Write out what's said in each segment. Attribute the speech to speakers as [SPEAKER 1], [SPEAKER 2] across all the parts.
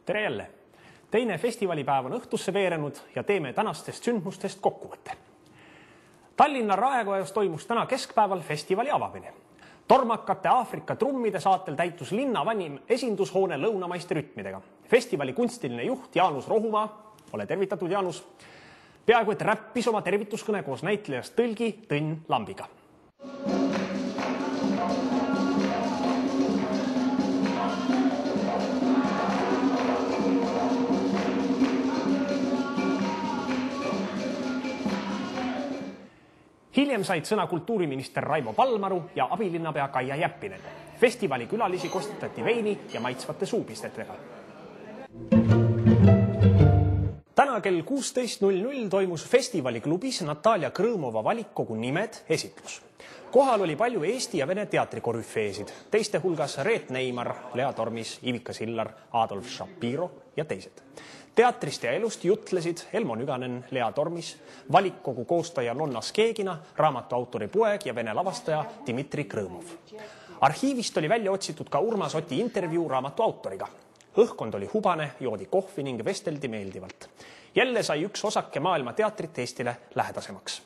[SPEAKER 1] Tere jälle! Teine festivalipäev on õhtusse veerenud ja teeme tänastest sündmustest kokkuvõtte. Tallinna Raekojas toimus täna keskpäeval festivali avamine. Tormakate Aafrika trummide saatel täitus linna vanim esindushoone lõunamaiste rütmidega. Festivali kunstiline juht Jaanus Rohumaa, ole tervitatud Jaanus, peaaegu et räppis oma tervituskõne koos näitlejast tõlgi Tõnn Lambiga. Hiljem said sõna kultuuriminister Raivo Palmaru ja abilinnapea Kaia Jäppinen. Festivali külalisi kostitati veini ja maitsvate suupistetega. Täna kell 16.00 toimus festivaliklubis Natalja Krõmova valikkogu nimed esitlus. Kohal oli palju Eesti ja Vene teatrikorüfeesid, teiste hulgas Reet Neimar, Lea Tormis, Ivika Sillar, Adolf Shapiro ja teised. Teatrist ja elust jutlesid Elmo Nüganen, Lea Tormis, valikkogu koostaja Lonna Skeegina, raamatu autori poeg ja vene lavastaja Dmitri Krõmov. Arhiivist oli välja otsitud ka Urmas Oti intervjuu raamatu autoriga. Õhkond oli hubane, joodi kohvi ning vesteldi meeldivalt. Jälle sai üks osake maailma teatrit Eestile lähedasemaks.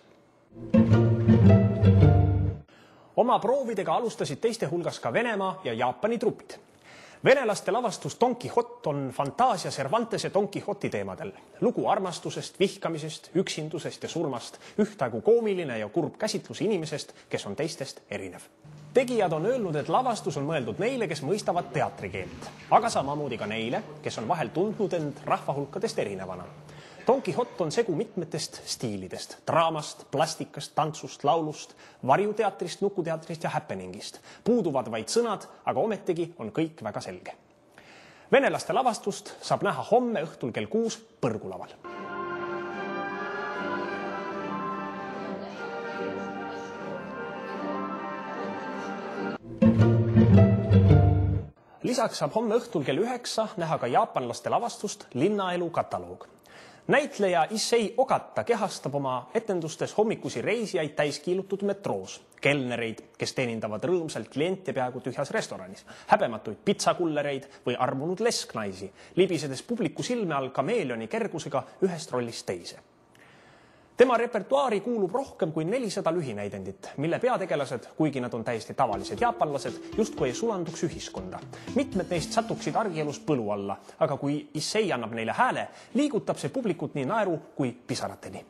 [SPEAKER 1] Oma proovidega alustasid teiste hulgas ka Venemaa ja Jaapani trupid. Venelaste lavastus Don Quixote on fantaasia Cervantese Don Quixote teemadel. Lugu armastusest, vihkamisest, üksindusest ja surmast, ühtaegu koomiline ja kurb käsitlus inimesest, kes on teistest erinev. Tegijad on öelnud, et lavastus on mõeldud neile, kes mõistavad teatrikeelt, aga samamoodi ka neile, kes on vahel tundnud end rahvahulkadest erinevana. Don Quixote on segu mitmetest stiilidest, draamast, plastikast, tantsust, laulust, varjuteatrist, nukuteatrist ja happeningist. Puuduvad vaid sõnad, aga ometegi on kõik väga selge. Venelaste lavastust saab näha homme õhtul kell 6 Põrgulaval. Lisaks saab homme õhtul kell 9 näha ka jaapanlaste lavastust Linnaelu kataloog. Näitleja Issei Okata kehastab oma etendustes hommikusi reisijaid täiskiilutud metroos, kelnereid, kes teenindavad rõõmsalt kliente peaaegu tühjas restoranis, häbematuid pitsakullereid või armunud lesknaisi, libisedes publiku silme all kameelioni kergusega ühest rollist teise. Tema repertuaari kuulub rohkem kui 400 lühinäidendit, mille peategelased, kuigi nad on täiesti tavalised jaapanlased, justkui ei sulanduks ühiskonda. Mitmed neist satuksid argielus põlu alla, aga kui Issei annab neile hääle, liigutab see publikut nii naeru kui pisarateni.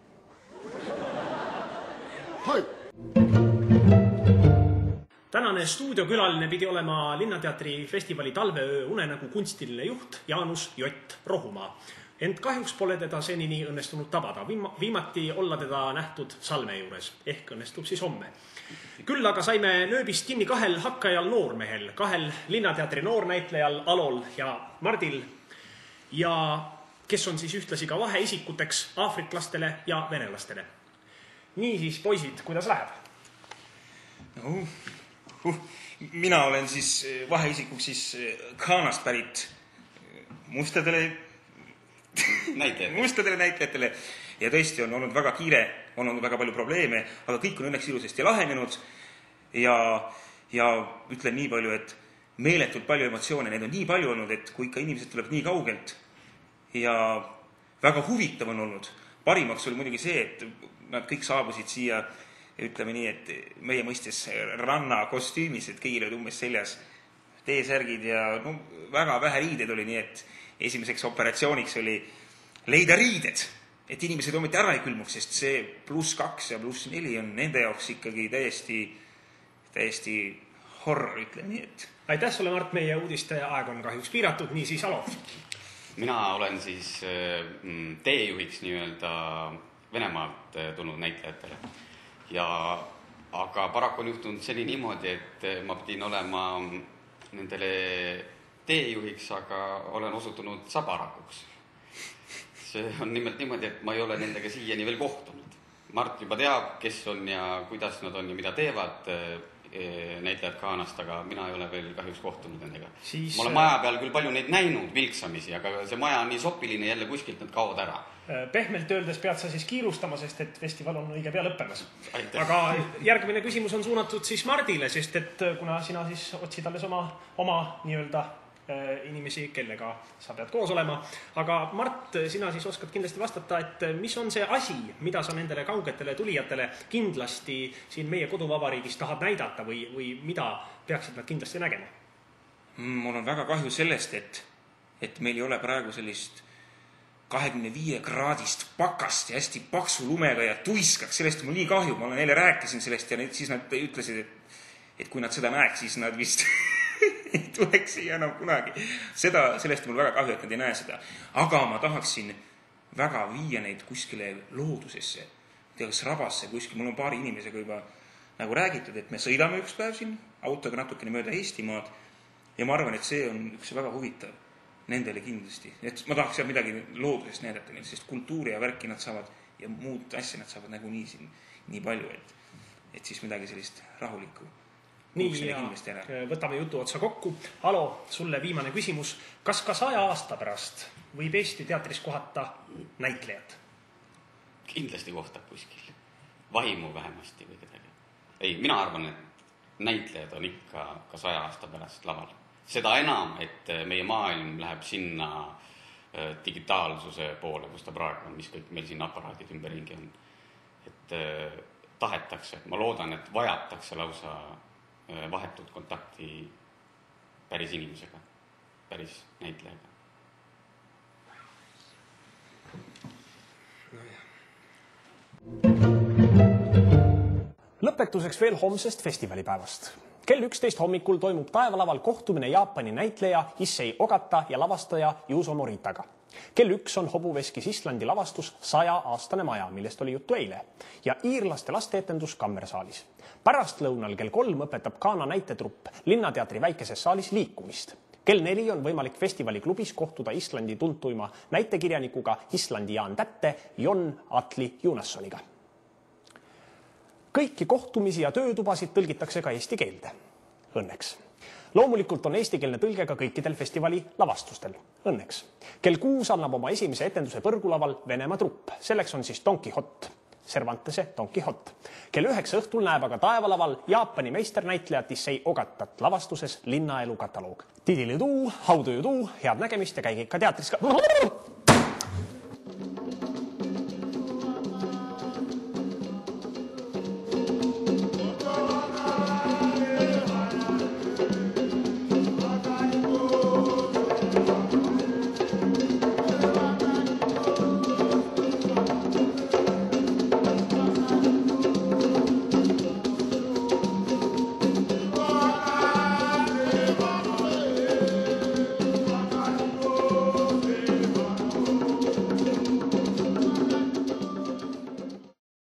[SPEAKER 1] Tänane stuudiokülaline pidi olema Linnateatri festivali talveöö unenägu kunstiline juht Jaanus Jott Rohumaa. Ent kahjuks pole teda senini õnnestunud tabada. Viimati olla teda nähtud Salme juures, ehk õnnestub siis homme. Küll aga saime nööbist kinni kahel hakkajal noormehel, kahel Linnateatri noornäitlejal Alol ja Mardil, ja kes on siis ühtlasi ka vaheisikuteks aafriklastele ja venelastele. Nii siis, poisid, kuidas läheb?
[SPEAKER 2] Mina olen siis vaheisikuks siis Ghanast pärit mustadele näitlejatele ja tõesti on olnud väga kiire, on olnud väga palju probleeme, aga kõik on õnneks ilusasti lahenenud ja ütlen nii palju, et meeletult palju emotsioone, need on nii palju olnud, et kui ikka inimesed tulevad nii kaugelt ja väga huvitav on olnud. Parimaks oli muidugi see, et nad kõik saabusid siia, ütleme nii, et meie mõistes rannakostüümis, et kõigil olid umbes seljas T-särgid ja no, väga vähe riided oli, nii et esimeseks operatsiooniks oli leida riided, et inimesed ometi ära ei külmuks, sest see +2 ja +4 on nende jaoks ikkagi täiesti horror, ütleme nii, et.
[SPEAKER 1] Aitäh sulle, Mart, meie uudiste aeg on kahjuks piiratud, nii siis Alo.
[SPEAKER 3] Mina olen siis teejuhiks nii-öelda Venemaalt tulnud näitlejatele. Aga paraku on juhtunud selline niimoodi, et ma pidin olema nendele teejuhiks, aga olen osutunud sabarakuks. See on nimelt niimoodi, et ma ei ole nendega siiani veel kohtunud. Mart juba teab, kes on ja kuidas nad on ja mida teevad näitlejad Ghanast, aga mina ei ole veel kahjuks kohtunud nendega. Ma olen maja peal küll palju neid näinud vilksamisi, aga see maja on nii sopiline, jälle kuskilt nad kaod ära.
[SPEAKER 1] Pehmelt öeldes pead sa siis kiirustama, sest et festival on õige pea lõppemas. Aga järgmine küsimus on suunatud siis Mardile, sest et kuna sina siis otsid alles oma nii-öelda inimesi, kellega sa pead koos olema. Aga Mart, sina siis oskad kindlasti vastata, et mis on see asi, mida sa nendele kaugetele tulijatele kindlasti siin meie koduvabariigis tahad näidata või mida peaksid nad kindlasti nägema?
[SPEAKER 2] Mul on väga kahju sellest, et meil ei ole praegu sellist 25 kraadist pakast ja hästi paksu lumega ja tuiskaks. Sellest mul nii kahju. Ma neile rääkisin sellest ja siis nad ütlesid, et kui nad seda näeks, siis nad vist ei tuleks siia enam kunagi. Sellest mul väga kahju, et nad ei näe seda. Aga ma tahaksin väga viia neid kuskile loodusesse. Kas rabasse kuskil. Mul on paari inimesega juba nagu räägitud, et me sõidame üks päev siin autoga natukene mööda Eestimaad ja ma arvan, et see on üks väga huvitav nendele kindlasti. Et ma tahaks seal midagi loodusest näidata, sest kultuuri ja värki nad saavad ja muud asja nad saavad nagu nii palju, et siis midagi sellist rahulikku.
[SPEAKER 1] Nii ja võtame jutu otsa kokku. Alo, sulle viimane küsimus. Kas ka 100 aasta pärast võib Eesti teatris kohata näitlejad?
[SPEAKER 3] Kindlasti kohtab kuskil. Vaimu vähemasti või kedagi. Ei, mina arvan, et näitlejad on ikka ka 100 aasta pärast laval. Seda enam, et meie maailm läheb sinna digitaalsuse poole, kus ta praegu on, mis kõik meil siin aparaadid ümberringi on. Et tahetakse, ma loodan, et vajatakse lausa vahetut kontakti päris inimesega, päris näitlejaga.
[SPEAKER 1] Lõpetuseks veel homsest festivalipäevast. Kell 11 hommikul toimub Taevalaval kohtumine Jaapani näitleja Issei Ogata ja lavastaja Yuzo Moritaga. Kell 1 on Hobuveskis Islandi lavastus 100-aastane maja, millest oli juttu eile, ja iirlaste lasteetendus Kammersaalis. Pärastlõunal kell 3 õpetab Kana näitetrupp Linnateatri väikeses saalis liikumist. Kell 4 on võimalik festivaliklubis kohtuda Islandi tuntuima näitekirjanikuga Islandi Jaan Tätte Jon Atli Junassoniga. Kõiki kohtumisi ja töötubasid tõlgitakse ka eesti keelde. Õnneks. Loomulikult on eestikeelne tõlge ka kõikidel festivali lavastustel. Õnneks. Kell 6 annab oma esimese etenduse põrgulaval Venemaa trupp. Selleks on siis Don Quixote, Cervantese Don Quixote. Kell 9 õhtul näeb aga Taevalaval Jaapani meisternäitlejat Issei Ogatat lavastuses Linnaelu kataloog. Tidilidu, how do you do, head nägemist ja käige ikka teatris ka.